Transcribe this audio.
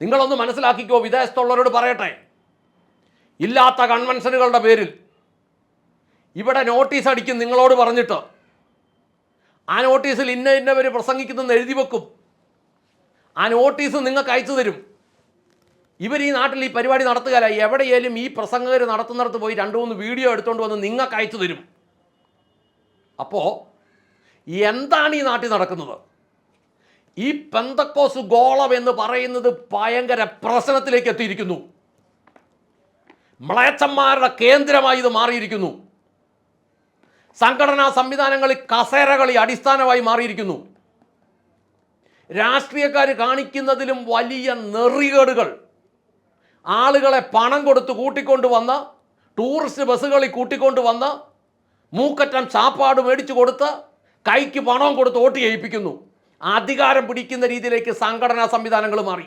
നിങ്ങളൊന്ന് മനസ്സിലാക്കിക്കോ, വിദേശത്തുള്ളവരോട് പറയട്ടെ. ഇല്ലാത്ത കൺവെൻഷനുകളുടെ പേരിൽ ഇവിടെ നോട്ടീസ് അടിക്കും നിങ്ങളോട് പറഞ്ഞിട്ട്. ആ നോട്ടീസിൽ ഇന്നവർ പ്രസംഗിക്കുന്നെന്ന് എഴുതി വെക്കും. ആ നോട്ടീസ് നിങ്ങൾക്ക് അയച്ചു തരും. ഇവർ ഈ നാട്ടിൽ ഈ പരിപാടി നടത്തുകയല്ല, എവിടെയായാലും ഈ പ്രസംഗകർ നടത്തുന്നിടത്ത് പോയി 2-3 വീഡിയോ എടുത്തുകൊണ്ട് വന്ന് നിങ്ങൾക്ക് അയച്ചു തരും. അപ്പോൾ എന്താണ് ഈ നാട്ടിൽ നടക്കുന്നത്? ഈ പെന്തക്കോസ് ഗോളം എന്ന് പറയുന്നത് ഭയങ്കര പ്രശ്നത്തിലേക്ക് എത്തിയിരിക്കുന്നു. മ്ലേച്ഛന്മാരുടെ കേന്ദ്രമായി ഇത് മാറിയിരിക്കുന്നു. സംഘടനാ സംവിധാനങ്ങളിൽ കസേരകളി അടിസ്ഥാനമായി മാറിയിരിക്കുന്നു. രാഷ്ട്രീയക്കാർ കാണിക്കുന്നതിലും വലിയ നെറികേടുകൾ ആളുകളെ പണം കൊടുത്ത് കൂട്ടിക്കൊണ്ടുവന്ന്, ടൂറിസ്റ്റ് ബസ്സുകളിൽ കൂട്ടിക്കൊണ്ടുവന്ന്, മൂക്കറ്റം ചാപ്പാട് മേടിച്ചു കൊടുത്ത്, കൈക്ക് പണവും കൊടുത്ത് വോട്ട് ചെയ്യിപ്പിക്കുന്നു. അധികാരം പിടിക്കുന്ന രീതിയിലേക്ക് സംഘടനാ സംവിധാനങ്ങൾ മാറി.